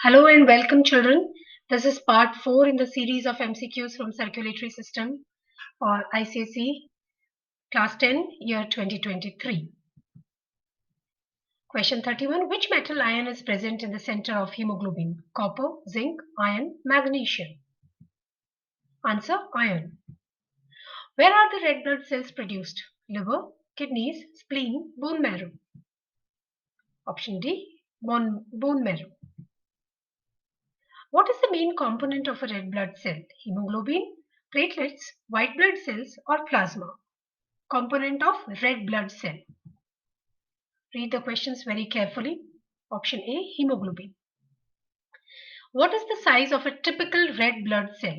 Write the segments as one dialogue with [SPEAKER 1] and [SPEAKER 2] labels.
[SPEAKER 1] Hello and welcome, children. This is part 4 in the series of MCQs from Circulatory System or ICSE Class 10, year 2023. Question 31. Which metal ion is present in the center of hemoglobin? Copper, zinc, iron, magnesium. Answer, iron. Where are the red blood cells produced? Liver, kidneys, spleen, bone marrow. Option D, bone marrow. What is the main component of a red blood cell? Hemoglobin, platelets, white blood cells, or plasma? Component of red blood cell. Read the questions very carefully. Option A, hemoglobin. What is the size of a typical red blood cell?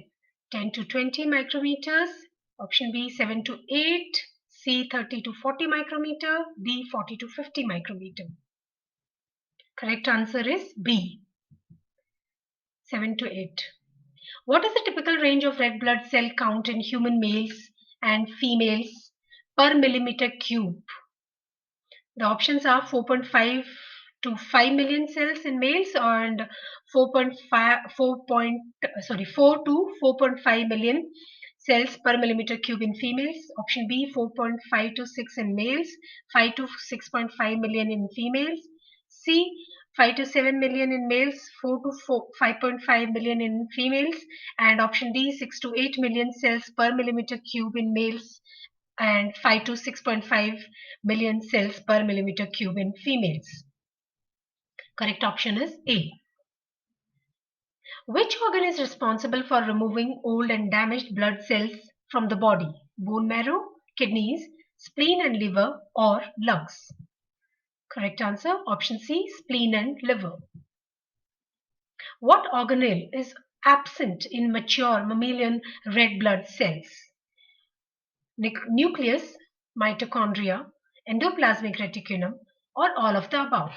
[SPEAKER 1] 10 to 20 micrometers. Option B, 7 to 8. C, 30 to 40 micrometer. D, 40 to 50 micrometer. Correct answer is B, 7 to 8. What is the typical range of red blood cell count in human males and females per millimeter cube? The options are 4.5 to 5 million cells in males and 4 to 4.5 million cells per millimeter cube in females. Option B, 4.5 to 6 in males, 5 to 6.5 million in females. C, 5 to 7 million in males, 4 to 5.5 million in females. And option D, 6 to 8 million cells per millimeter cube in males and 5 to 6.5 million cells per millimeter cube in females. Correct option is A. Which organ is responsible for removing old and damaged blood cells from the body? Bone marrow, kidneys, spleen and liver, or lungs? Correct answer, option C, spleen and liver. What organelle is absent in mature mammalian red blood cells? Nucleus, mitochondria, endoplasmic reticulum, or all of the above?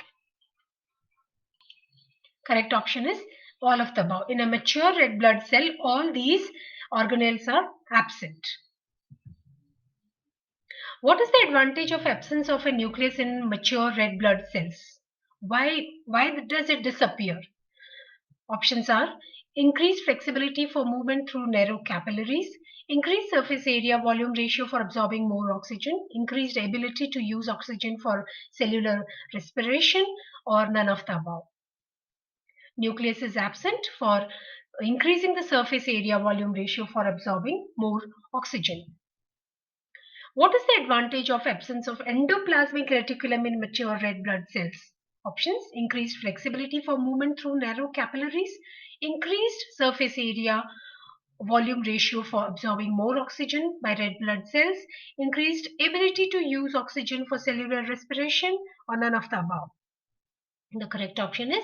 [SPEAKER 1] Correct option is all of the above. In a mature red blood cell, all these organelles are absent. What is the advantage of absence of a nucleus in mature red blood cells? Why does it disappear? Options are increased flexibility for movement through narrow capillaries, increased surface area volume ratio for absorbing more oxygen, increased ability to use oxygen for cellular respiration, or none of the above. Nucleus is absent for increasing the surface area volume ratio for absorbing more oxygen. What is the advantage of absence of endoplasmic reticulum in mature red blood cells? Options: increased flexibility for movement through narrow capillaries, increased surface area volume ratio for absorbing more oxygen by red blood cells, increased ability to use oxygen for cellular respiration, or none of the above. The correct option is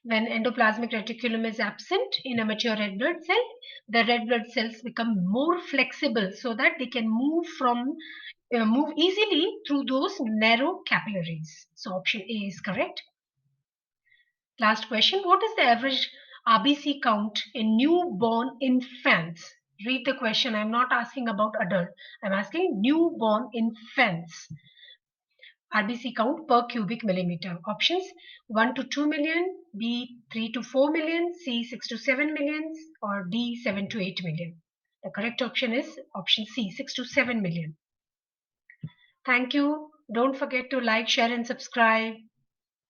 [SPEAKER 1] when endoplasmic reticulum is absent in a mature red blood cell, the red blood cells become more flexible so that they can move easily through those narrow capillaries. So option A is correct. Last question. What is the average RBC count in newborn infants? Read the question. I'm not asking about adult. I'm asking newborn infants. RBC count per cubic millimeter. Options: 1 to 2 million, B 3 to 4 million, C 6 to 7 million, or D 7 to 8 million. The correct option is option C, 6 to 7 million. Thank you. Don't forget to like, share and subscribe.